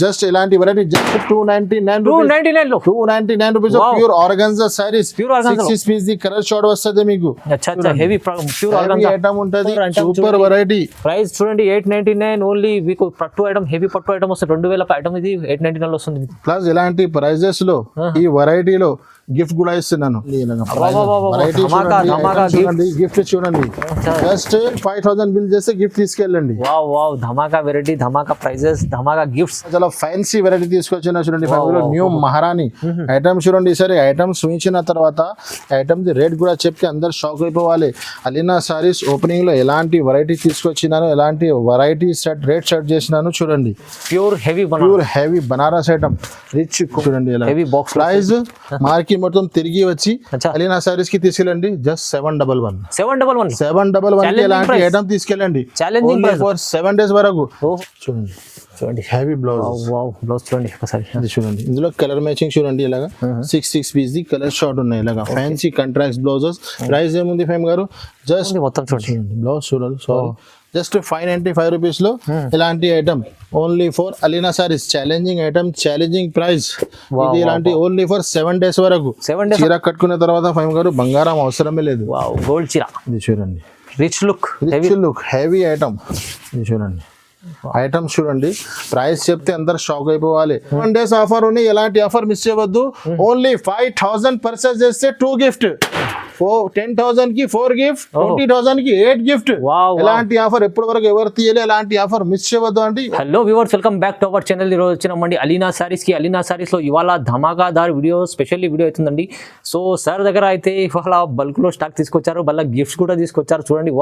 Just ఇలాంటి variety just 299 లో 299 rupees pure organza saris. Pure organza 6 piece the colour short వస్తది మీకు. అచ్చా హెవీ ప్యూర్ ఆర్గాన్జా ఐటమ్ ఉంటది. Super variety. ప్రైస్ చూడండి 899 ఓన్లీ. మీకు పట్టు ఐటమ్ హెవీ పట్టు ఐటమ్ వస్తుంది 2000 ఐటమ్ ఇది 899 లో వస్తుంది. ప్లస్ ఇలాంటి ప్రైజెస్ లో ఈ వెరైటీలో గిఫ్ట్ కూడా ఇస్తున్నాను. గిఫ్ట్ చూడండి జస్ట్ 5000 బిల్ చేస్తే గిఫ్ట్ తీసుకెళ్ళండి. వావ్ ధమాకా వెరైటీ, ధమాకా ప్రైజెస్, ధమాకా గిఫ్ట్స్. చాలా ఫ్యాన్సీ వెరైటీ తీసుకొచ్చిన చూడండి. న్యూ మహారాణి ఐటమ్ చూడండి. ఈసారి ఐటమ్స్ చూపించిన తర్వాత ఐటమ్ ది రేట్ కూడా చెప్తే అందరు షాక్ అయిపోవాలి. అలీనా సారీస్ ఓపెనింగ్ లో ఎలాంటి వెరైటీ తీసుకొచ్చినాను, ఎలాంటి వెరైటీ సెట్ రేట్ సెట్ చేసినాను చూడండి. Pure heavy Banaras item rich చూడండి. హెవీ బాక్స్ ప్రైస్ మార్కెట్ మొత్తం తిరిగి వచ్చి అలీనా సారీస్ కి తీసుకెళ్ళండి. జస్ట్ 711 ఎలాంటి ఐటమ్ తీసుకెళ్ళండి. ఫర్ 7 days వరకు చూడండి. హెవీ బ్లౌజ్ చూడండి ఒకసారి చూడండి. ఇందులో కలర్ మ్యాచింగ్ చూడండి. ఇలాగా 6 పీస్ ది కలర్ షార్ట్ ఉన్నాయి. ఇలాగా ఫ్యాన్సీ కాంట్రాక్ట్ బ్లౌజెస్. ప్రైస్ ఏముంది ఫేమ్ గారు? జస్ట్ మొత్తం చూడండి. బ్లౌజ్ చూడండి. జస్ట్ 595 రూపీస్ లో ఇలాంటి item only for Alina saris. Challenging item, challenging price. ఇది ఇలాంటి ఓన్లీ ఫర్ 7 days వరకు. చీర కట్టుకున్న తర్వాత ఫైవ్ గారు బంగారం అవసరమే లేదు. గోల్డ్ చీర ఇది చూడండి. Rich look heavy item. ఇది చూడండి. ఐటమ్స్ చూడండి. ప్రైస్ చెప్తే అందరు షాక్ అయిపోవాలి. 1 days ఆఫర్ ఉన్నాయి. ఎలాంటి ఆఫర్ మిస్ చేయవద్దు. ఓన్లీ 5000 పర్చేస్ చేస్తే 2 గిఫ్ట్. 10,000 కి 4 గిఫ్ట్, 20,000 కి 8 గిఫ్ట్. ఎలాంటి ఆఫర్ ఎప్పటి వరకు ఎవరు తీయలే. ఎలాంటి ఆఫర్ మిస్ చేయవద్దు అండి. Hello viewers, welcome back to our channel. ఈరోజు వచ్చినామండి అలీనా సారీస్ కి. అలీనా సారీస్ లో ఇవాళ ధమాకాదార్ వీడియో, స్పెషల్లీ వీడియో అవుతుందండి. సో సార్ దగ్గర అయితే ఇవాళ బల్క్ లో స్టాక్ తీసుకొచ్చారు, మళ్ళీ గిఫ్ట్స్ కూడా తీసుకొచ్చారు. చూడండి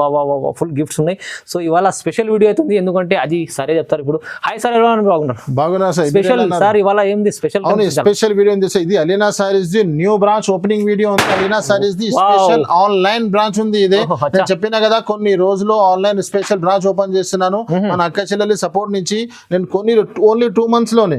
ఫుల్ గిఫ్ట్స్ ఉన్నాయి. సో ఇవాళ స్పెషల్ వీడియో అవుతుంది, ఎందుకంటే అది సరే చెప్తారు ఇప్పుడు. హాయ్ సార్, ఎలా బాగున్నా సార్? స్పెషల్ సార్ ఇవాళ ఏంది స్పెషల్? స్పెషల్ వీడియో ఇది Alina sarees the new branch opening video ఉంది. Alina sarees the special online branch ఉంది. ఇదే నేను చెప్పినా కదా, కొన్ని రోజులు ఆన్లైన్ స్పెషల్ బ్రాంచ్ ఓపెన్ చేస్తున్నాను. మన అక్క చెల్లెలి సపోర్ట్ నుంచి నేను కొన్ని ఓన్లీ 2 months లోనే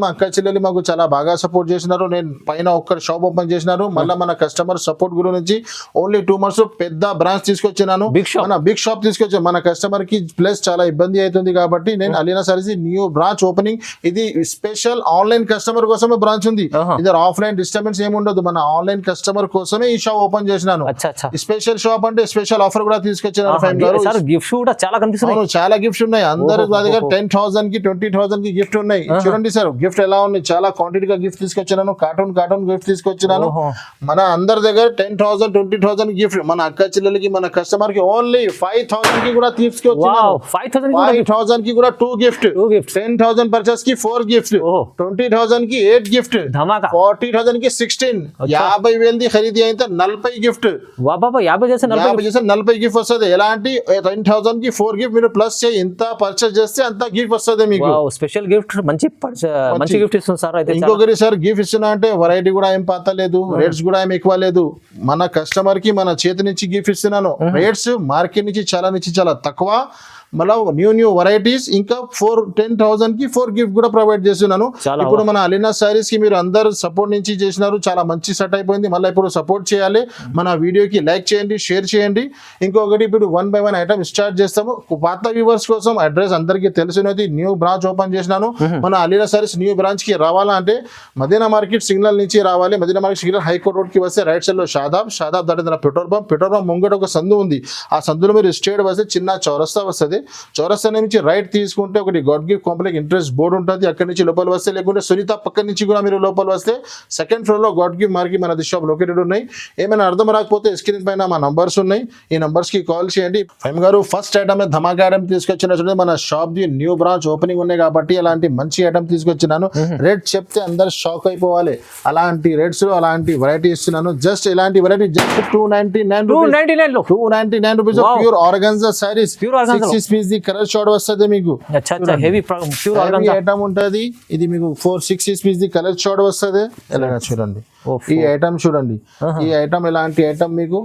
మా అక్క చెల్లెలి మాకు చాలా బాగా సపోర్ట్ చేసినారు. నేను పైన ఒక్క షాప్ ఓపెన్ చేసినారు. మళ్ళీ మన కస్టమర్ సపోర్ట్ గురించి ఓన్లీ 2 months పెద్ద బ్రాంచ్ తీసుకొచ్చినాను. మన బిగ్ షాప్ తీసుకొచ్చాను. మన కస్టమర్ కి ప్లస్ చాలా ఇబ్బంది అవుతుంది కాబట్టి నేను Alina saris new branch opening. ఇది స్పెషల్ ఆన్లైన్ కస్టమర్ కోసమే బ్రాంచ్ ఉంది. ఇది ఆఫ్లైన్ డిస్టర్బెన్స్ ఏమి ఉండదు. మన ఆన్లైన్ కస్టమర్ కోసమే ఈ షాప్ ఓపెన్ చేసినాను. స్పెషల్ షాప్ అంటే స్పెషల్ ఆఫర్ కూడా తీసుకొచ్చాను. గిఫ్ట్స్ కూడా చాలా కనిపిస్తున్నాయి. చాలా గిఫ్ట్స్ ఉన్నాయి. అందరి దగ్గర 10,000 కి 20,000 కి గిఫ్ట్ ఉన్నాయి. చూడండి సార్ గిఫ్ట్ ఎలా ఉన్నాయి. చాలా క్వాంటిటీ గా గిఫ్ట్ తీసుకొచ్చినాను. కార్టూన్ గిఫ్ట్ తీసుకొచ్చినాను. మన అందరి దగ్గర 10,000 20,000 గిఫ్ట్. మన అక్క చెల్లెలకి, మన కస్టమర్ కి ఓన్లీ 5,000 కి కూడా తీసుకొచ్చినాను. 5,000 కి కూడా 2 గిఫ్ట్. 10,000 పర్చేస్ కి 4 గిఫ్ట్. 20,000 కి 8 గిఫ్ట్. 40,000 కి 16. 50,000 ఖరీదు అయితే 40 గిఫ్ట్. 40 గిఫ్ట్ వస్తుంది. ఎలాంటి 10,000 కి 4 గిఫ్ట్. మీరు ప్లస్ ఎంత పర్చేస్ చేస్తే అంత గిఫ్ట్ వస్తుంది మీకు. స్పెషల్ గిఫ్ట్, మంచి గిఫ్ట్ ఇస్తుంది సార్. అయితే ఇంకొకరి సార్ గిఫ్ట్ ఇస్తున్నా అంటే వెరైటీ కూడా ఏం పాత లేదు, రేట్స్ కూడా ఏం ఎక్కువ లేదు. మన కస్టమర్ కి మన చేతి నుంచి గిఫ్ట్ ఇస్తున్నాను. రేట్స్ మార్కెట్ నుంచి చాలా తక్కువ. మళ్ళీ న్యూ వెరైటీస్. ఇంకా 10,000 కి 4 గిఫ్ట్ కూడా ప్రొవైడ్ చేస్తున్నాను. ఇప్పుడు మన అలీనా సారీస్ కి మీరు అందరు సపోర్ట్ నుంచి చేసినారు. చాలా మంచి సెట్ అయిపోయింది. మళ్ళీ ఇప్పుడు సపోర్ట్ చేయాలి. మన వీడియోకి లైక్ చేయండి, షేర్ చేయండి. ఇంకొకటి ఇప్పుడు 1 by 1 ఐటమ్ స్టార్ట్ చేస్తాము. పాత వ్యూవర్స్ కోసం అడ్రస్ అందరికీ తెలిసినది. న్యూ బ్రాంచ్ ఓపెన్ చేసినాను. మన అలీనా సారీస్ న్యూ బ్రాంచ్ కి రావాలంటే మదీనా మార్కెట్ సిగ్నల్ నుంచి రావాలి. Madina market signal high court road కి వస్తే రైట్ సైడ్ లో షాదాబ్ దాటిన పెట్రోల్ పంప్ ముంగట ఒక సందు ఉంది. ఆ సందులో మీరు స్ట్రేట్ వస్తే చిన్న చౌరస్తా వస్తుంది. చౌరస్తా నుంచి రైట్ తీసుకుంటే ఒకటి God gift complex interest board ఉంటుంది. అక్కడి నుంచి లోపల వస్తే, లేకుంటే సునీత పక్క నుంచి కూడా మీరు లోపల వస్తే 2nd floor లో గాడ్ గిఫ్ట్ మార్కెట్ మన షాప్ లొకేటెడ్ ఉన్నాయి. ఏమైనా అర్థం రాకపోతే స్క్రీన్ పైన మా నంబర్స్ ఉన్నాయి. ఈ నంబర్స్ కి కాల్ చేయండి. ఫైమ్ గారు ఫస్ట్ ఐటమ్ ధమాకా ఐటమ్ తీసుకొచ్చిన మన shop the new branch opening ఉన్నాయి కాబట్టి అలాంటి మంచి ఐటమ్ తీసుకొచ్చినాను. రేట్ చెప్తే అందరు షాక్ అయిపోవాలి. అలాంటి రేట్స్ అలాంటి వెరైటీ ఇస్తున్నాను. జస్ట్ ఇలాంటి variety just 299 rupees pure organza saris. 6 piece the colour short వస్తుంది మీకు. హెవీ ప్యూర్ ఆర్గాన్జా ఐటమ్ ఉంటది. ఇది మీకు 6 పీస్ ది కలర్ షార్ట్ వస్తుంది. ఎలా చూడండి. ఈ ఐటమ్ చూడండి, ఈ ఐటమ్ ఎలాంటి ఐటమ్ మీకు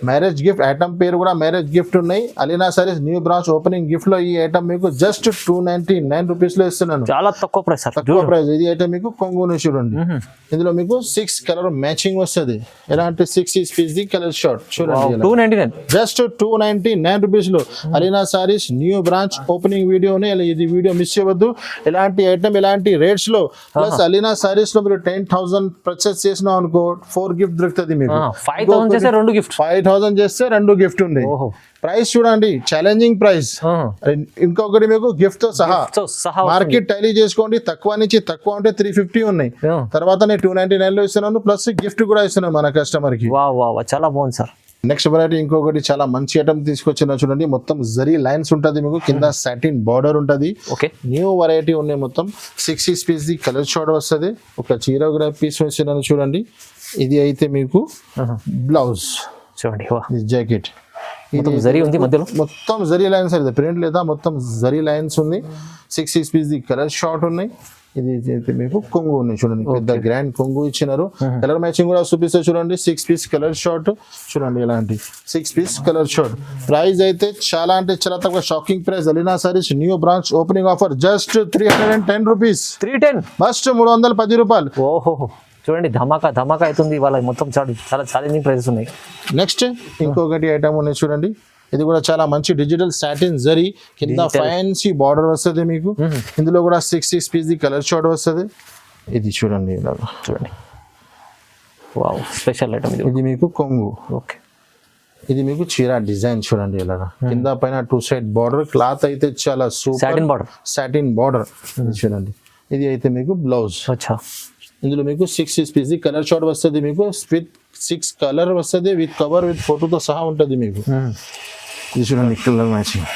మ్యారేజ్ గిఫ్ట్ ఐటమ్ పేరు కూడా మ్యారేజ్ గిఫ్ట్ ఉన్నాయి. Alina saris new branch opening gift లో ఈ ఐటమ్ మీకు జస్ట్ 299 రూపీస్ లో ఇస్తున్నాను. చాలా తక్కువ ప్రైస్ సార్, తక్కువ ప్రైస్. ఇది ఐటమ్ మీకు కొంగుని చూడండి, ఇందులో మీకు 6 కలర్ మ్యాచింగ్ వస్తుంది. ఎలాంటి 6 పీస్ ది కలర్ షార్ట్ చూడండి, 299 జస్ట్ 299 రూపీస్ లో Alina saris new branch opening వీడియోని ఇది వీడియో మిస్ చేయవద్దు. ఎలాంటి ఐటమ్ ఎలాంటి రేట్స్ లో ప్లస్ అలీనా సారీస్ లో మీరు 10,000 పర్చేస్ చేసినాం అనుకో 4 గిఫ్ట్ దొరుకుతుంది మీకు. 5,000 చేస్తే 2 గిఫ్ట్, 5,000 చేస్తే 2 గిఫ్ట్ ఉంది. ప్రైస్ చూడండి, ఛాలెంజింగ్ ప్రైస్. ఇంకొకటి మీకు గిఫ్ట్ తో సహా మార్కెట్ టైలీ చేసుకోండి. తక్కువ నుంచి తక్కువ అంటే 350 ఉన్నాయి, తర్వాత నేను 299 లో ఇస్తున్నాను, ప్లస్ గిఫ్ట్ కూడా ఇస్తున్నాను మన కస్టమర్ కి. చాలా బాగుంది సార్. నెక్స్ట్ వెరైటీ ఇంకొకటి చాలా మంచి ఐటమ్ తీసుకొచ్చిన చూడండి, మొత్తం జరీ లైన్స్ ఉంటది మీకు, కింద సాటిన్ బార్డర్ ఉంటది. ఓకే, న్యూ వెరైటీ ఉన్నాయి. మొత్తం 6 పీస్ ది కలర్ షార్ట్ వస్తుంది. ఒక చీర కూడా పీస్ వచ్చినాను చూడండి. ఇది అయితే మీకు బ్లౌజ్ చూడండి, జాకెట్ జరీ ఉంది మధ్యలో, మొత్తం జరీ లైన్స్ అది ప్రింట్ లేదా మొత్తం జరీ లైన్స్ ఉంది. 6 పీస్ ది కలర్ షార్ట్ ఉన్నాయి. ఇది అయితే మీకు కొంగు ఉన్నాయి చూడండి, పెద్ద గ్రాండ్ కొంగు ఇచ్చినారు. కలర్ మ్యాచింగ్ కూడా చూపిస్తే చూడండి. 6 పీస్ కలర్ షార్ట్ చూడండి, ఇలాంటి 6 పీస్ కలర్ షార్ట్. ప్రైస్ అయితే చాలా అంటే చాలా తక్కువ, shocking price. Alina saris new branch opening offer just 310 rupees. 310 first 310 రూపాయలు. ఓహో చూడండి, ధమాకా అవుతుంది వాళ్ళ మొత్తం. చాలా ఛాలెంజింగ్ ప్రైసెస్ ఉన్నాయి. నెక్స్ట్ ఇంకొకటి ఐటమ్ ఉన్నాయి చూడండి, ఇది కూడా చాలా మంచి డిజిటల్ సాటిన్ జరీ, కింద ఫ్యాన్సీ బార్డర్ వస్తుంది మీకు. ఇందులో కూడా 6 పీస్ ది కలర్ షార్ట్ వస్తుంది. ఇది చూడండి, ఇలాగా చూడండి, వావ్ స్పెషల్ ఐటమ్ ఇది. ఇది మీకు కొంగు. ఓకే, ఇది మీకు చీర డిజైన్ చూడండి, ఇలాగా కింద పైన 2 సైడ్ బార్డర్. క్లాత్ అయితే చాలా సూపర్ సాటిన్ బార్డర్ చూడండి. ఇది అయితే మీకు బ్లౌజ్. అచ్చా, ఇందులో మీకు 6 పీస్ ది కలర్ షార్ట్ వస్తుంది మీకు, విత్ 6 కలర్ వస్తుంది, విత్ కవర్ విత్ ఫోటోతో సహా ఉంటుంది మీకు. ఇది చూడండి, కలర్ మ్యాచింగ్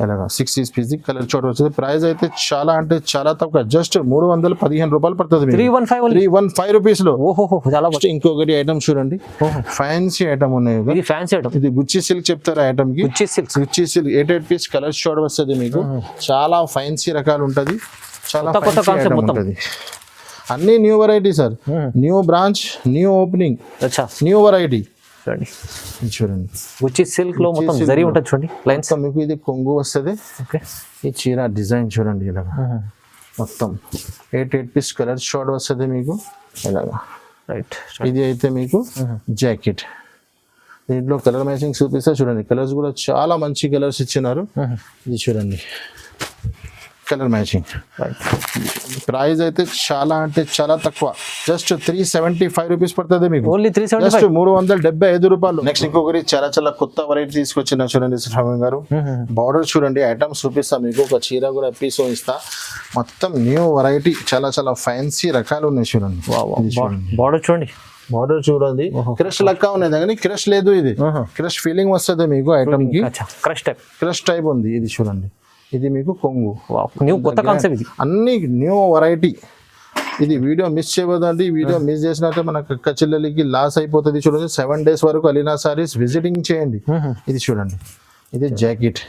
అలాగా 6 పీస్ ది కలర్ షార్ట్ వస్తుంది. ప్రైస్ అయితే చాలా అంటే చాలా తక్కువ, జస్ట్ 315 రూపాయలు పడుతుంది. 315 రూపీస్ లో. చాలా. ఇంకొకటి ఐటమ్ చూడండి, ఫ్యాన్సీ ఐటమ్ ఉన్నాయి. ఇది ఫ్యాన్సీ ఐటమ్, ఇది గుచ్చి సిల్క్ చెప్తారు ఐటమ్ కి. గుచ్చి సిల్క్ 8 పీస్ కలర్ షార్ట్ వస్తుంది మీకు. చాలా ఫ్యాన్సీ రకాలు ఉంటది, చాలా ఉంటుంది. అన్ని new variety sir, new branch, new opening, new variety చూడండి. గుచ్చి సిల్క్ లో మొత్తం జరీ ఉంటుంది చూడండి, లైన్స్ మీకు. ఇది కొంగు వస్తుంది. ఓకే, ఈ చీర డిజైన్ చూడండి, ఇలాగా మొత్తం 8 పీస్ కలర్ షార్ట్ వస్తుంది మీకు, ఇలాగా. రైట్, ఇది అయితే మీకు జాకెట్. దీంట్లో కలర్ మ్యాచింగ్ చూపిస్తే చూడండి, కలర్స్ కూడా చాలా మంచి కలర్స్ ఇచ్చినారు. ఇది చూడండి, కలర్ మ్యాచింగ్. ప్రైస్ అయితే చాలా అంటే చాలా తక్కువ, జస్ట్ 375 రూపీస్ పడుతుంది మీకు. ఓన్లీ 375, జస్ట్ 375 రూపాయలు. నెక్స్ట్ ఇంకొకటి చాలా కొత్త వెరైటీ తీసుకొచ్చిన చూడండి స్వామి గారు. బార్డర్ చూడండి, ఐటమ్స్ చూపిస్తా మీకు. ఒక చీర కూడా పీస్ ఇస్తా. మొత్తం న్యూ వెరైటీ, చాలా ఫ్యాన్సీ రకాలు ఉన్నాయి చూడండి. బార్డర్ చూడండి, బార్డర్ చూడండి, క్రష్ లెక్క ఉన్నది కానీ క్రష్ లేదు. ఇది క్రష్ ఫీలింగ్ వస్తుంది మీకు ఐటమ్ కి. క్రష్ టైప్ ఉంది. ఇది చూడండి, ఇది మీకు కొంగు. కొత్త కాన్సెప్ట్ ఇది, అన్ని న్యూ వెరైటీ. ఇది వీడియో మిస్ చేయవద్దండి. వీడియో మిస్ చేసినట్టే మన అక్క చెల్లెలకి లాస్ అయిపోతుంది. చూడండి, 7 days వరకు అలీనా సారీస్ విజిటింగ్ చేయండి. ఇది చూడండి, ఇది జాకెట్.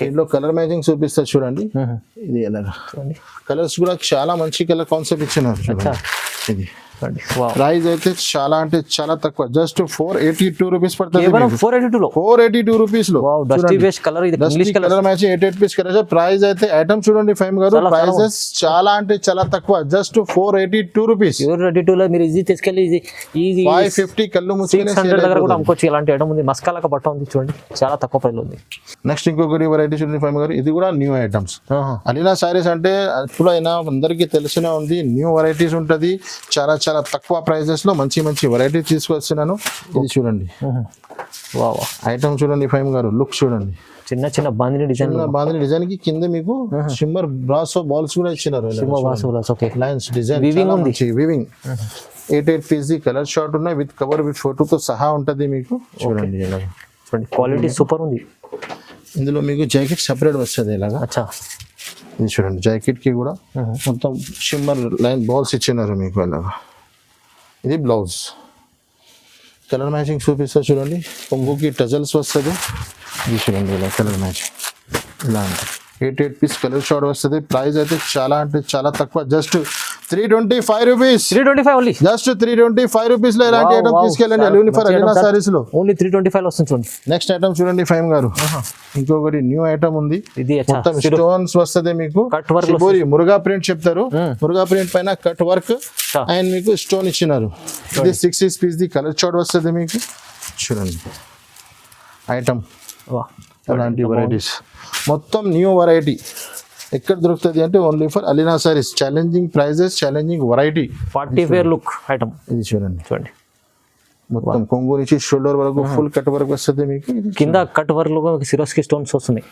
ఇందులో కలర్ మ్యాచింగ్ చూపిస్తారు చూడండి. ఇది ఎలాగా కలర్స్ కూడా చాలా మంచి కలర్ కాన్సెప్ట్ ఇచ్చినారు చూడండి. ఇది ప్రైస్ అయితే చాలా అంటే చాలా తక్కువ, జస్ట్ 482 రూపీస్ పడుతుంది. 482 రూపీస్ లో colour match 8 piece colour. Price అయితే ఐటమ్ చూడండి ఫైమ్ గారు, ప్రైజెస్ చాలా అంటే చాలా తక్కువ, జస్ట్ 482 రూపీస్. 482 లో మీరు ఈజీ తీసుకెళ్ళి 550 కళ్ళు మూసుకొని 600 దగ్గర కూడా అమ్ముకోవచ్చు. ఇలాంటి ఐటమ్ ఉంది, మస్కాలక బట్ట ఉంది చూడండి, చాలా తక్కువ ప్రైస్ ఉంది. నెక్స్ట్ ఇంకొకటి వెరైటీ చూడండి ఫైమ్ గారు, ఇది కూడా న్యూ ఐటమ్స్. అలీనా సారీస్ అంటే ఎప్పుడైనా అందరికీ తెలిసినే ఉంది, న్యూ వెరైటీస్ ఉంటది. చాలా తక్కువ ప్రైజెస్ లో మంచి వెరైటీ తీసుకొచ్చినాను. ఇది చూడండి, ఐటమ్ చూడండి ఫైమ్ గారు, లుక్ చూడండి. చిన్న బాందిని డిజైన్ కి కింద మీకు షిమ్మర్ బ్రాసో బాల్స్ కూడా ఇచ్చినారు. Lines design weaving. 8 piece colour short ఉన్నాయి, విత్ కవర్ విత్ ఫోటోతో సహా ఉంటది మీకు. చూడండి, క్వాలిటీ సూపర్ ఉంది. ఇందులో మీకు జాకెట్ సెపరేట్ వస్తుంది ఇలాగా. ఇది చూడండి, జాకెట్ కి కూడా మొత్తం షిమ్మర్ లైన్ బాల్స్ ఇచ్చినారు మీకు ఇలాగా. ఇది బ్లౌజ్. కలర్ మ్యాచింగ్ చూపిస్తా చూడండి, కొంగుకి టజల్స్ వస్తుంది. ఇది చూడండి, ఇలా కలర్ మ్యాచింగ్ ఇలా అంటే 8 పీస్ కలర్ షార్ట్ వస్తుంది. ప్రైస్ అయితే చాలా అంటే చాలా తక్కువ, just 325 rupees, 325 only. Just 325 rupees లో ఇలాంటి Wow, ఐటమ్ wow. తీసుకెళ్ళండి చాలా యూనిఫర్ మంచి అలీనా item, sir. సారీస్ లో. ఓన్లీ 325 వస్తుంది చూడండి. నెక్స్ట్ ఐటమ్ చూడండి ఫైమ్ గారు, ఇంకొకటి న్యూ ఐటమ్ ఉంది. ఇది మొత్తం స్టోన్స్ వస్తుంది మీకు, cut work shibori Muruga print చెప్తారు, మురుగా ప్రింట్ పైన కట్ వర్క్ Sure. అండ్ మీకు స్టోన్ ఇచ్చినారు. ఇది 6 పీస్ ది కలర్ చార్ట్ వస్తుంది మీకు. చూడండి ఐటమ్ అలాంటి వెరైటీస్, మొత్తం న్యూ వెరైటీ. ఎక్కడ దొరుకుతుంది అంటే only for Alina saris. Challenging prices, challenging variety. Party wear look item ఇది చూడండి, చూడండి. మొత్తం కొంగు నుంచి షోల్డర్ వరకు ఫుల్ కట్ వర్క్ వస్తుంది మీకు. ఇది కింద కట్ వర్క్ లో సిరోస్కి స్టోన్స్ వస్తున్నాయి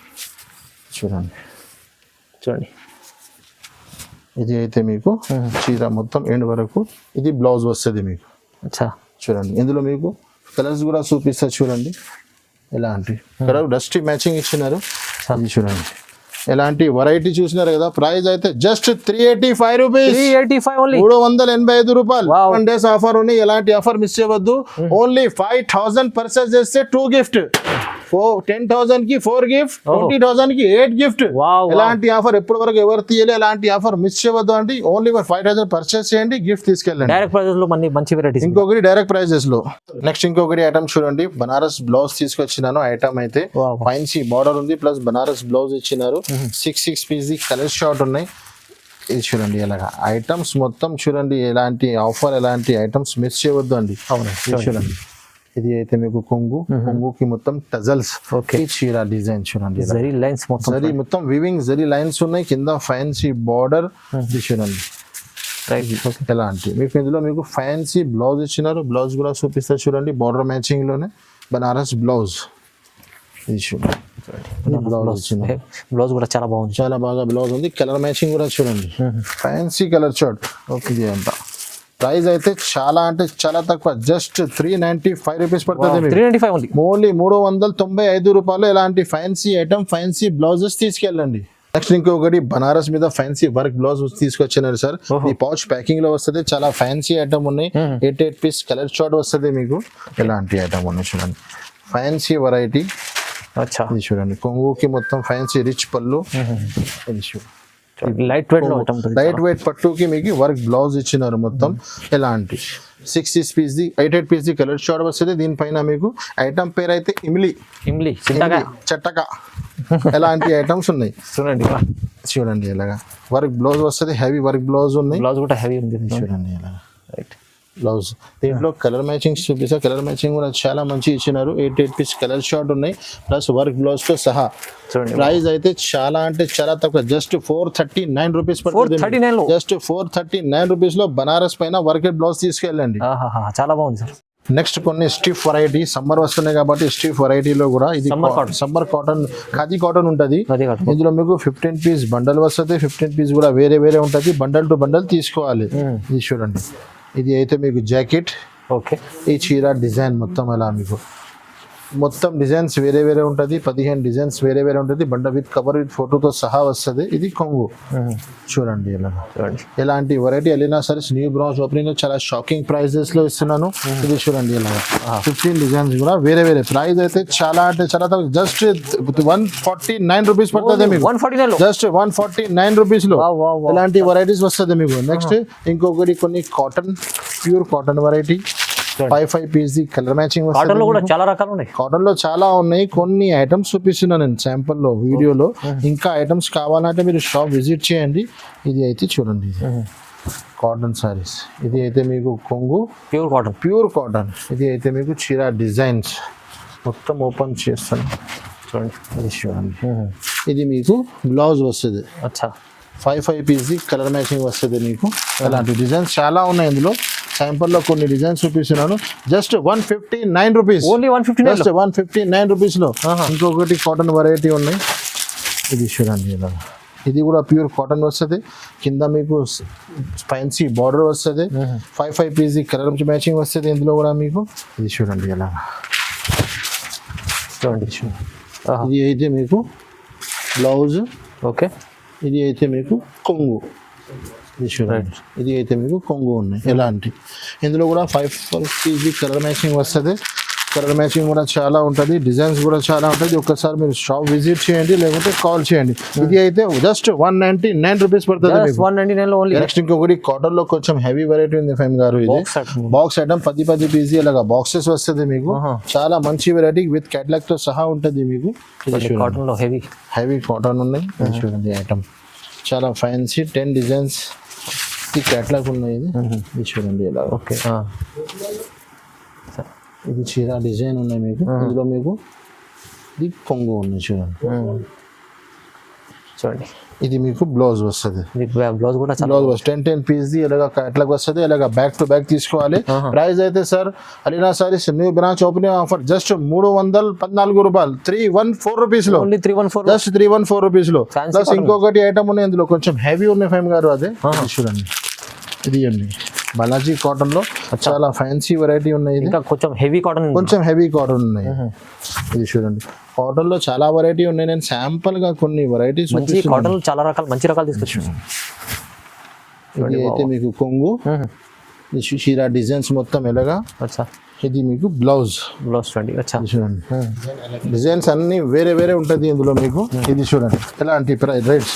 చూడండి. చూడండి. ఇది అయితే మీకు చీర మొత్తం ఎండ్ వరకు ఇది బ్లౌజ్ వస్తుంది మీకు. అచ్చా, చూడండి ఇందులో మీకు కలర్స్ కూడా చూపిస్తారు చూడండి. ఎలాంటి కలర్ డస్టీ మ్యాచింగ్ ఇచ్చినారు. ఇది చూడండి ఎలాంటి వెరైటీ చూసినారు కదా. ప్రైస్ అయితే జస్ట్ 385 రూపీస్, 385 ఓన్లీ. 385 రూపాయలు. Wow. 1 days ఆఫర్ ఉంది, ఎలాంటి ఆఫర్ మిస్ చేయవద్దు. ఓన్లీ 5000 పర్చేస్ చేస్తే 2 గిఫ్ట్, 10,000 కి 4 గిఫ్ట్, 20,000 కి 8 గిఫ్ట్. Wow, wow. ఎలాంటి ఆఫర్ ఎప్పటి వరకు ఎవరు తీయలే, ఎలాంటి ఆఫర్ మిస్ చేయవద్దు అండి. ఓన్లీ 5,000 పర్చేస్ చేయండి, గిఫ్ట్ తీసుకెళ్ళండి. డైరెక్ట్ ప్రైజెస్ లో మంచి వెరైటీస్. ఇంకొకటి డైరెక్ట్ ప్రైజెస్ లో. నెక్స్ట్ ఇంకొకటి ఐటమ్ చూడండి, బనారస్ బ్లౌజ్ తీసుకొచ్చినాను. ఐటమ్ అయితే Wow. ఫైన్సీ బార్డర్ ఉంది, ప్లస్ బనారస్ బ్లౌజ్ ఇచ్చినారు. 6 పీస్ కలర్ షార్ట్ ఉన్నాయి. ఇది చూడండి ఎలాగా ఐటమ్స్ మొత్తం చూడండి. ఎలాంటి ఆఫర్, ఎలాంటి ఐటమ్స్ మిస్ చేయవద్దు అండి. అవును, ఇది చూడండి. ఇది అయితే మీకు కొంగు, కొంగుకి మొత్తం టజల్స్. Okay. చీర డిజైన్ చూడండి, జరీ లైన్స్ మొత్తం. జరీ మొత్తం వివింగ్ జరీ లైన్స్ ఉన్నాయి. కింద ఫ్యాన్సీ బార్డర్. ఇది చూడండి రైట్. ఎలాంటి మీకు ఇందులో మీకు ఫ్యాన్సీ బ్లౌజ్ ఇచ్చినారు. బ్లౌజ్ కూడా చూపిస్తారు చూడండి, బార్డర్ మ్యాచింగ్ లోనే బనారస్ బ్లౌజ్. ఇది చూడండి బ్లౌజ్ ఇచ్చినారు. బ్లౌజ్ కూడా చాలా బాగుంది, చాలా బాగా బ్లౌజ్ ఉంది. కలర్ మ్యాచింగ్ కూడా చూడండి, ఫ్యాన్సీ కలర్ షర్ట్. ఇది అంతా ప్రైస్ అయితే చాలా అంటే చాలా తక్కువ, జస్ట్ 395 రూపీస్ పడుతుంది. 395 ఓన్లీ. ఓన్లీ 395 రూపాయలు. ఎలాంటి ఫ్యాన్సీ ఐటమ్, ఫ్యాన్సీ బ్లౌజెస్ తీసుకెళ్ళండి. నెక్స్ట్ ఇంకొకటి బనారస్ మీద ఫ్యాన్సీ వర్క్ బ్లౌజ్ తీసుకొచ్చినారు సార్. ఈ పౌచ్ ప్యాకింగ్ లో వస్తుంది. చాలా ఫ్యాన్సీ ఐటమ్ ఉన్నాయి. 8 పీస్ కలర్ షార్ట్ వస్తుంది మీకు. ఎలాంటి ఐటమ్ ఉన్నాయి చూడండి, ఫ్యాన్సీ వెరైటీ. అచ్చా, ఇది చూడండి కొంగుకి మొత్తం ఫ్యాన్సీ రిచ్ పళ్ళు. ఇది చూడండి లైట్ వెయిట్ లో ఐటమ్. లైట్ వెయిట్ పట్టుకి మీకు వర్క్ బ్లౌజ్ ఇచ్చినారు మొత్తం. ఎలాంటి 6 piece the 8 piece the colour short వస్తుంది. దీనిపైన మీకు ఐటమ్ పేరు అయితే ఇమ్లీ చింతకాయ చట్టక. ఎలాంటి ఐటమ్స్ ఉన్నాయి చూడండి. చూడండి ఎలాగా వర్క్ బ్లౌజ్ వస్తుంది. హెవీ వర్క్ బ్లౌజ్ ఉన్నాయి. బ్లౌజ్ కూడా హెవీ ఉంది చూడండి ఎలాగా రైట్. బ్లౌజ్. దీంట్లో కలర్ మ్యాచింగ్ చూపిస్తా. కలర్ మ్యాచింగ్ కూడా చాలా మంచి ఇచ్చినారు. 8 పీస్ కలర్ షార్ట్ ఉన్నాయి, ప్లస్ వర్క్ బ్లౌజ్ తో సహా. చూడండి ప్రైస్ అయితే చాలా అంటే చాలా తక్కువ, జస్ట్ 439 రూపీస్ పడుతుంది. 439 లో జస్ట్ 439 రూపీస్ లో బనారస్ పైన వర్క్ బ్లౌజ్ తీసుకెళ్ళండి. చాలా బాగుంది సార్. నెక్స్ట్ కొన్ని స్టిఫ్ వెరైటీ, సమ్మర్ వస్తున్నాయి కాబట్టి స్టిఫ్ వెరైటీలో కూడా ఇది సమ్మర్ కాటన్, ఖాదీ కాటన్ ఉంటుంది. ఇందులో మీకు 15 పీస్ బండల్ వస్తుంది. 15 పీస్ కూడా వేరే వేరే ఉంటుంది. బండల్ టు బండల్ తీసుకోవాలి. ఇది చూడండి, ఇది అయితే మీకు జాకెట్. ఓకే. ఈ చీర డిజైన్ మొత్తం అలా మీకు మొత్తం డిజైన్స్ వేరే వేరే ఉంటుంది. 15 డిజైన్స్ వేరే వేరే ఉంటుంది. బండ విత్ కవర్ విత్ ఫోటోతో సహా వస్తుంది. ఇది కొంగు చూడండి ఎలా. ఎలాంటి variety Alina saris new branch opening చాలా షాకింగ్ ప్రైజెస్ లో ఇస్తున్నాను. ఇది చూడండి ఎలా 15 డిజైన్స్ కూడా వేరే వేరే. ప్రైస్ అయితే చాలా అంటే చాలా తక్కువ, జస్ట్ 149 రూపీస్ పడుతుంది మీకు. 149 జస్ట్ 149 రూపీస్ లో ఎలాంటి వెరైటీస్ వస్తుంది మీకు. నెక్స్ట్ ఇంకొకటి కొన్ని cotton, pure cotton variety. 5 piece the colour matching cotton లో కూడా చాలా రకాలు ఉన్నాయి. కాటన్ లో చాలా ఉన్నాయి. కొన్ని ఐటమ్స్ చూపిస్తున్నాను నేను శాంపుల్ లో, వీడియోలో. ఇంకా ఐటమ్స్ కావాలంటే మీరు షాప్ విజిట్ చేయండి. ఇది అయితే చూడండి, కాటన్ సారీస్. ఇది అయితే మీకు కొంగు ప్యూర్ కాటన్. ఇది అయితే మీకు చీర డిజైన్స్ మొత్తం ఓపెన్ చేస్తాను చూడండి. ఇది చూడండి, ఇది మీకు బ్లౌజ్ వస్తుంది. అచ్చా, 5 పీస్ ది కలర్ మ్యాచింగ్ వస్తుంది మీకు. అలాంటి డిజైన్స్ చాలా ఉన్నాయి ఇందులో. శాంపుల్ లో కొన్ని డిజైన్స్ చూపిస్తున్నాను. Just 159 rupees. Only 159. Just 159 rupees లో. ఇంకొకటి కాటన్ వెరైటీ ఉన్నాయి. ఇది చూడండి ఇలా. ఇది కూడా ప్యూర్ కాటన్ వస్తుంది. కింద మీకు ఫ్యాన్సీ బార్డర్ వస్తుంది. 5 పీస్ కలర్ మ్యాచింగ్ వస్తుంది ఇందులో కూడా మీకు. ఇది చూడండి ఎలా. చూడండి, ఇది అయితే మీకు బ్లౌజ్. ఓకే. ఇది అయితే మీకు కొంగు. ఇది చూడండి, ఇది అయితే మీకు కొంగు ఉన్నాయి. ఎలాంటి ఇందులో కూడా 5 పీస్ కలర్ మ్యాచింగ్ వస్తుంది. కలర్ మ్యాచింగ్ కూడా చాలా ఉంటుంది, డిజైన్స్ కూడా చాలా ఉంటుంది. ఒక్కసారి మీరు షాప్ విజిట్ చేయండి, లేకుంటే కాల్ చేయండి. ఇది అయితే జస్ట్ 199 రూపీస్ పడుతుంది. 199 లో ఓన్లీ. నెక్స్ట్ ఇంకొకటి కాటన్ లో కొంచెం హెవీ వెరైటీ ఉంది ఫైమ్ గారు. ఇది బాక్స్ ఐటమ్ 10 పీస్ ఇలాగా బాక్సెస్ వస్తుంది మీకు. చాలా మంచి వెరైటీ విత్ క్యాటలాగ్ తో సహా ఉంటుంది మీకు. కాటన్ లో హెవీ కాటన్ ఉన్నాయి. చూడండి ఐటమ్ చాలా ఫ్యాన్సీ 10 డిజైన్స్ ఈ క్యాటలాగ్ ఉన్నాయి. ఇది చూడండి ఇలా. ఓకే, ఇది చీర డిజైన్ ఉన్నాయి మీకు. ఇందులో మీకు ఇది కొంగు ఉన్నాయి చూడండి. ఇది మీకు బ్లౌజ్ వస్తుంది. బ్లౌజ్ కూడా బ్లౌజ్ 10 పీస్ ఇలాగా క్యాటలాగ్ వస్తుంది. ఇలాగా బ్యాక్ టు బ్యాక్ తీసుకోవాలి. ప్రైస్ అయితే sir Alina saris new branch opening offer just 314 రూపాయలు, 314 రూపీస్ లో. జస్ట్ 314 రూపీస్ లో. ప్లస్ ఇంకొకటి ఐటమ్ ఉన్నాయి ఇందులో కొంచెం హెవీ ఉన్నాయి ఫైమ్ గారు. అదే చూడండి, ఇది అండి బాలాజీ కాటన్ లో చాలా ఫ్యాన్సీ వెరైటీ ఉన్నాయి. ఇది కొంచెం హెవీ కాటన్ ఉన్నాయి. ఇది చూడండి, కాటన్ లో చాలా వెరైటీ ఉన్నాయి. నేను శాంపుల్ గా కొన్ని వెరైటీస్ కాటన్ చాలా మంచి రకాలు తీసుకొచ్చాను. ఇది అయితే మీకు కొంగు, షీరా డిజైన్స్ మొత్తం ఎలాగా. ఇది మీకు బ్లౌజ్ చూడండి. డిజైన్స్ అన్ని వేరే వేరే ఉంటుంది ఇందులో మీకు. ఇది చూడండి ఎలాంటి రేట్స్.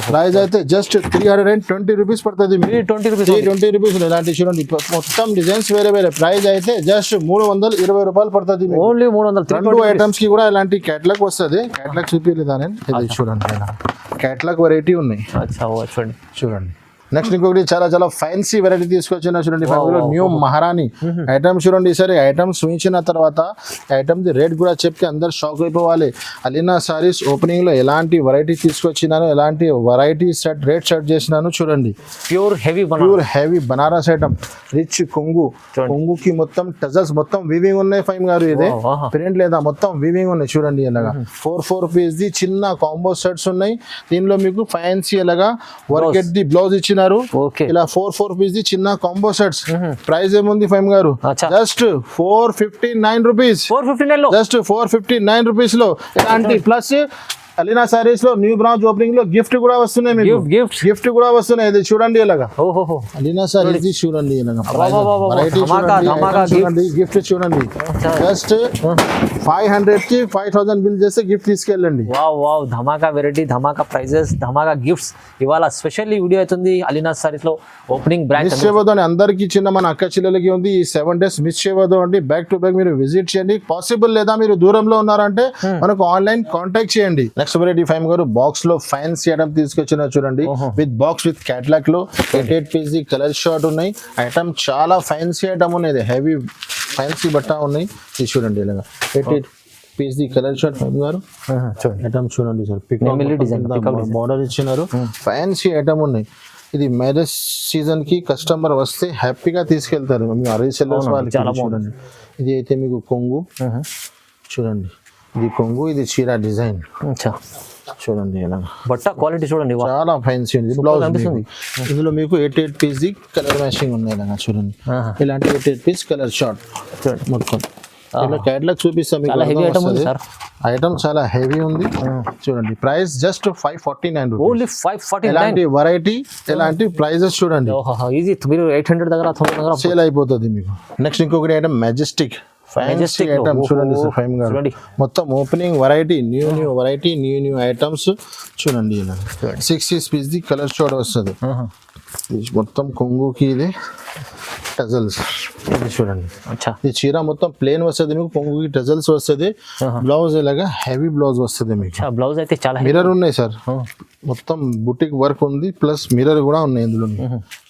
ప్రైస్ అయితే జస్ట్ 320 రూపీస్ పడుతుంది. 320 రూపీస్ ఇలాంటి చూడండి మొత్తం డిజైన్స్ వేరే వేరే. ప్రైస్ అయితే జస్ట్ 320 రూపాయలు పడుతుంది. ఓన్లీ 300. 2 ఐటమ్స్ కి కూడా ఇలాంటి క్యాటలాగ్ వస్తుంది. క్యాటలాగ్ చూపించలేదా నేను? ఇది చూడండి క్యాటలాగ్ వెరైటీ ఉన్నాయి. చూడండి. నెక్స్ట్ ఇంకొకటి చాలా చాలా ఫ్యాన్సీ వెరైటీ తీసుకొచ్చిన చూడండి. న్యూ మహారాణి ఐటమ్ చూడండి. సరే ఐటమ్స్ చూపించిన తర్వాత ఐటమ్ ది రేట్ కూడా చెప్తే అందరు షాక్ అయిపోవాలి. అలీనా సారీస్ ఓపెనింగ్ లో ఎలాంటి వెరైటీ తీసుకొచ్చినాను, ఎలాంటి వెరైటీ సెట్ రేట్ సెట్ చేసినాను చూడండి. Pure heavy Banaras item, rich కొంగుకి మొత్తం టజల్స్ మొత్తం వీవింగ్ ఉన్నాయి ఫైమ్ గారు. ఇది ప్రింట్ లేదా మొత్తం వీవింగ్ ఉన్నాయి చూడండి. ఇలాగా 4 పీస్ ది చిన్న కాంబో సెట్స్ ఉన్నాయి. దీనిలో మీకు ఫ్యాన్సీ ఎలాగా వర్క్ ఎట్ ది బ్లౌజ్ ఇచ్చిన ఇలా 4 పీస్ ది చిన్న కాంబో సెట్స్. ప్రైస్ ఏముంది ఫైమ్ గారు? Just 459 rupees. జస్ట్ 459 రూపీస్ లో ఇలాంటి ప్లస్ అలీనా సారీస్ లో న్యూ బ్రాంచ్ ఓపెనింగ్ లో గిఫ్ట్ కూడా వస్తున్నాయి మీకు. గిఫ్ట్ కూడా వస్తున్నాయి. ఇది చూడండి ఇలాగా అలీనా సారీస్ చూడండి ఇలాగా చూడండి. గిఫ్ట్ చూడండి జస్ట్ 500 కి 5000 బిల్ చేస్తే గిఫ్ట్ తీసుకెళ్ళండి. వావ్ ధమాకా వెరైటీ, ధమాకా ప్రైజెస్, ధమాకా గిఫ్ట్స్. ఇవాళ స్పెషల్లీ వీడియో అవుతుంది అలీనా సారీస్ లో ఓపెనింగ్ బ్రాంచ్. మిస్ చేయవద్దు అని అందరికి చిన్న మన అక్క చెల్లెలకి ఉంది. ఈ 7 days మిస్ చేయవద్దు అండి. బ్యాక్ టు బ్యాక్ మీరు విజిట్ చేయండి. పాసిబుల్ లేదా మీరు దూరంలో ఉన్నారంటే మనకు ఆన్లైన్ కాంటాక్ట్ చేయండి. నెక్స్ట్ వెరైటీ ఫైమ్ గారు బాక్స్ లో ఫ్యాన్సీ ఐటమ్ తీసుకొచ్చిన చూడండి. విత్ బాక్స్ విత్ క్యాటలాగ్ లో 8 పీస్ కలర్ షార్ట్ ఉన్నాయి. ఐటమ్ చాలా ఫ్యాన్సీ ఐటమ్ ఉన్నాయి. హెవీ ఫ్యాన్సీ బట్ట ఉన్నాయి. ఇది చూడండి ఇలాగా 8 పీస్ కలర్ షార్ట్ ఫైమ్ గారు. ఐటమ్ చూడండి సార్, బార్డర్ ఇచ్చినారు. ఫ్యాన్సీ ఐటమ్ ఉన్నాయి. ఇది మ్యారేజ్ సీజన్ కి కస్టమర్ వస్తే హ్యాపీగా తీసుకెళ్తారు రీసెల్లర్స్ వాళ్ళకి. చూడండి ఇది అయితే మీకు కొంగు చూడండి. ఇది కొంగు, ఇది చీర డిజైన్ చూడండి. ఇలా బట్ట క్వాలిటీ చూడండి చాలా ఫ్యాన్సీ ఉంది. బ్లౌజ్ ఇందులో మీకు 8 పీస్ కలర్ మ్యాచింగ్ ఉన్నాయి. ఇలా చూడండి ఇలాంటి 8 పీస్ కలర్ షార్ట్ మొత్తం. ఇలా క్యాటలాగ్ చూపిస్తాం మీకు. ఐటమ్ చాలా హెవీ ఉంది చూడండి. Price just 549 rupees. ఎలాంటి వెరైటీ, ఎలాంటి ప్రైజెస్ చూడండి. మీరు 800 దగ్గర సేల్ అయిపోతుంది మీకు. నెక్స్ట్ ఇంకొకటి ఐటమ్ మెజెస్టిక్ ఫ్యాన్సీ ఐటమ్ చూడండి సార్ ఫైమ్ గారు. మొత్తం opening variety, new variety, new items చూడండి. ఇలా 6 పీస్ ది కలర్ షార్ట్ వస్తుంది. మొత్తం కొంగుకి ఇది టజల్స్. ఇది చూడండి ఈ చీర మొత్తం ప్లేన్ వస్తుంది మీకు. కొంగుకి టజల్స్ వస్తుంది. బ్లౌజ్ ఇలాగా హెవీ బ్లౌజ్ వస్తుంది మీకు. బ్లౌజ్ అయితే చాలా మిర్రర్ ఉన్నాయి సార్. మొత్తం బుటిక్ వర్క్ ఉంది, ప్లస్ మిర్రర్ కూడా ఉన్నాయి ఇందులో.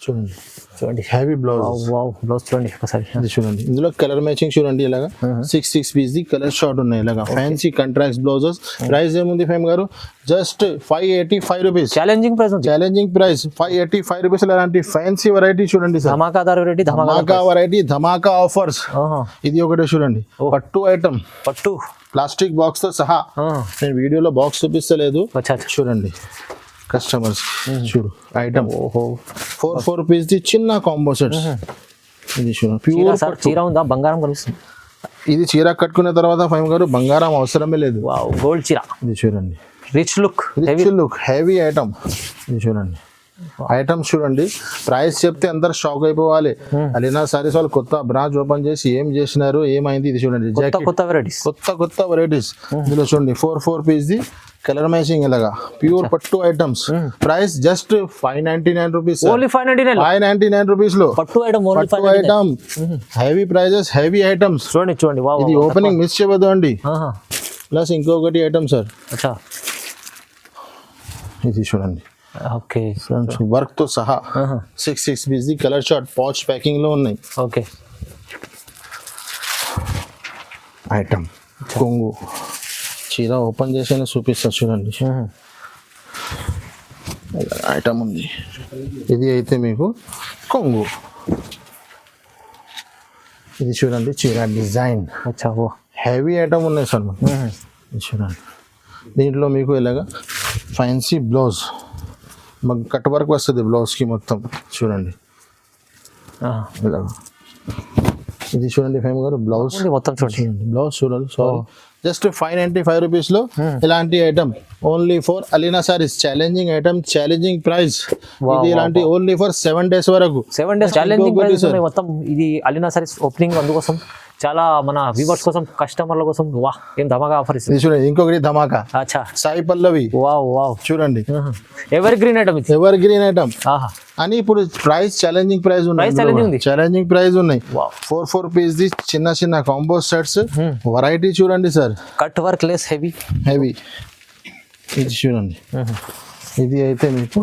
చూడండి హెవీ బ్లౌజ్. బ్లౌజ్ చూడండి ఒకసారి. ఇది చూడండి ఇందులో కలర్ మ్యాచింగ్ చూడండి. ఇలాగా 6 పీస్ ది కలర్ షార్ట్ ఉన్నాయి. ఇలాగా ఫ్యాన్సీ కాంట్రాక్ట్ బ్లౌజెస్. ప్రైస్ ఏముంది ఫైమ్ గారు? Just 585 rupees. Challenging price 585 rupees. అలాంటి ఫ్యాన్సీ వెరైటీ చూడండి సార్. ధమాకా వెరైటీ, ధమాకా ఆఫర్స్. ఇది ఒకటి చూడండి, పట్టు ఐటమ్, పట్టు ప్లాస్టిక్ బాక్స్ తో సహా. నేను వీడియోలో బాక్స్ చూపిస్తలేదు చూడండి. కస్టమర్స్ చూడు ఐటమ్ 4 పీస్ ది చిన్న కాంబో సెట్స్. ఇది చూడండి ప్యూర్ చీర ఉందా, బంగారం కనిపిస్తుంది. ఇది చీర కట్టుకున్న తర్వాత ఫైమ్ గారు బంగారం అవసరమే లేదు. గోల్డ్ చీర. ఇది చూడండి రిచ్ లుక్, హెవీ ఐటమ్. ఇది చూడండి ఐటమ్స్ చూడండి, ప్రైస్ చెప్తే అందరు షాక్ అయిపోవాలి. అలీనా సారీస్ వాళ్ళు కొత్త బ్రాంచ్ ఓపెన్ చేసి ఏం చేసినారు, ఏమైంది, ఇది చూడండి జాకెట్, కొత్త వెరైటీస్, కొత్త వెరైటీస్. ఇందులో చూడండి 4 పీస్ ది కలర్ మ్యాచింగ్ ఇలాగా ప్యూర్ పట్టు items. Price just 599 rupees, only 599 599 rupees లో పట్టు ఐటమ్, ఓన్లీ పట్టు item. Heavy prices, heavy items. చూడండి వావ్, ఇది ఓపెనింగ్ మిస్ చేయవద్దు అండి. ప్లస్ ఇంకొకటి ఐటమ్ సార్, అచ్చా ఇది చూడండి ఓకే వర్క్ తో సహా 6 piece the colour short pouch packing లో ఉన్నాయి. ఓకే ఐటమ్ కొంగు చీర ఓపెన్ చేసి చూపిస్తా చూడండి. ఐటమ్ ఉంది. ఇది అయితే మీకు కొంగు, ఇది చూడండి చీర డిజైన్. అచ్చా ఓ హెవీ ఐటమ్ ఉన్నాయి సార్ మనకు. ఇది చూడండి, దీంట్లో మీకు ఇలాగా ఫ్యాన్సీ బ్లౌజ్, మాకు కట్ వర్క్ వస్తుంది బ్లౌజ్కి మొత్తం. చూడండి ఇలాగా, ఇది చూడండి ఫేమ్ గారు బ్లౌజ్ మొత్తం చూడండి, బ్లౌజ్ చూడండి. సారీ, జస్ట్ 595 రూపీస్ లో ఇలాంటి item only for Alina saris. Challenging item, challenging price. ఇది ఇలాంటి ఓన్లీ ఫర్ 7 days వరకు. 7 days ఛాలెంజింగ్ ప్రైస్ ఉన్నాయి మొత్తం. ఇది అలీనా సారీస్ ఓపెనింగ్, అందుకోసం చాలా మన వ్యూవర్స్ కోసం, కస్టమర్ల కోసం వా ఏం ధమాకా ఆఫర్ ఇస్తుంది. ఇది చూడండి ఇంకొకటి ధమాకా, అచ్చా సాయి పల్లవి. వావ్ చూడండి ఎవర్ గ్రీన్ ఐటమ్ ఇది, ఎవర్ గ్రీన్ ఐటమ్. ఆహా అని ఇప్పుడు ప్రైస్ ఛాలెంజింగ్ ప్రైస్ ఉన్నాయి, ఛాలెంజింగ్ ప్రైస్ ఉన్నాయి. 4 పీస్ ది చిన్న కాంబో సెట్స్. వెరైటీ చూడండి sir, cut work less heavy. ఇది చూడండి, ఇది అయితే మీకు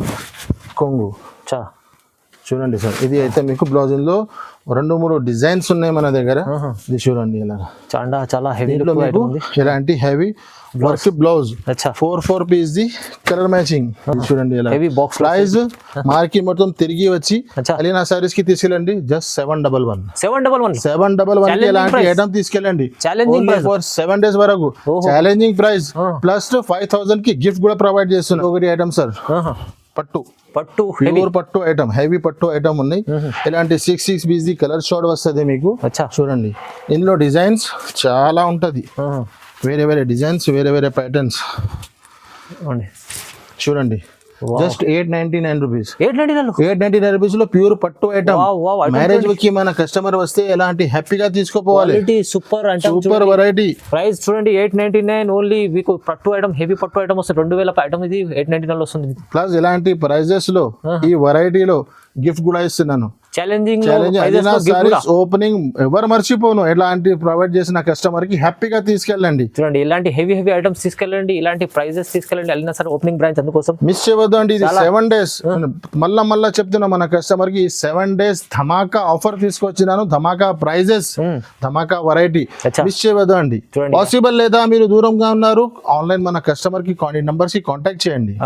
కొంగు. చా చూడండి సార్, ఇది అయితే మీకు బ్లౌజింగ్ లో 2-3 డిజైన్స్ ఉన్నాయి మన దగ్గర. ఇది చూడండి ఇలా చాలా హెవీ లో మీకు ఇలాంటి heavy work blouse. 4 piece the colour matching. ఇది చూడండి ఇలా హెవీ బాక్స్. ప్రైస్ మార్కెట్ మొత్తం తిరిగి వచ్చి అలీనా సారీస్ కి తీసుకెళ్ళండి జస్ట్ 711. 711 ఇలాంటి ఐటమ్ తీసుకెళ్ళండి ఫర్ 7 days వరకు. ఛాలెంజింగ్ ప్రైస్ ప్లస్ 5000 కి గిఫ్ట్ కూడా ప్రొవైడ్ చేస్తున్నాం. ఒకటి ఐటమ్ సార్ పట్టు ప్యూర్ పట్టు ఐటమ్, హెవీ పట్టు ఐటమ్ ఉన్నాయి. ఇలాంటి 6 పీస్ ది కలర్ షార్ట్ వస్తుంది మీకు. చూడండి ఇందులో డిజైన్స్ చాలా ఉంటది, వేరే డిజైన్స్, వేరే ప్యాటర్న్స్. చూడండి జస్ట్ 899 రూపీస్. 899 రూపీస్ లో ప్యూర్ పట్టు ఐటమ్. మ్యారేజ్ కి మన కస్టమర్ వస్తే ఎలాంటి హ్యాపీగా తీసుకోపోవాలి. Super variety. ప్రైస్ చూడండి 899 ఓన్లీ. మీకు పట్టు ఐటమ్, హెవీ పట్టు ఐటమ్ వస్తుంది 2000 ఐటమ్, ఇది 899 వస్తుంది. ప్లస్ ఇలాంటి ప్రైజెస్ లో ఈ వెరైటీలో గిఫ్ట్ కూడా ఇస్తున్నాను. ఛాలెంజింగ్ ఓపెనింగ్ ఎవరు మర్చిపోను. ఎలాంటి ప్రొవైడ్ చేసిన కస్టమర్ కి హ్యాపీగా తీసుకెళ్ళండి. చూడండి ఇలాంటి హెవీ ఐటమ్స్ తీసుకెళ్ళండి, ఇలాంటి ప్రైజెస్ తీసుకెళ్ళండి. అలీనా సార్ ఓపెనింగ్ బ్రాంచ్, అందుకోసం మిస్ చేయవద్దు అండి. ఇది 7 days మళ్ళా చెప్తున్నా మన కస్టమర్ కి 7 days ధమాకా ఆఫర్ తీసుకొచ్చినాను. ధమాకా ప్రైజెస్, ధమాకా వెరైటీ. మిస్ చేయవద్దు అండి. పాసిబుల్ లేదా మీరు దూరంగా ఉన్నారు, ఆన్లైన్ మన కస్టమర్ కి నంబర్స్ కి కాంటాక్ట్ చేయండి.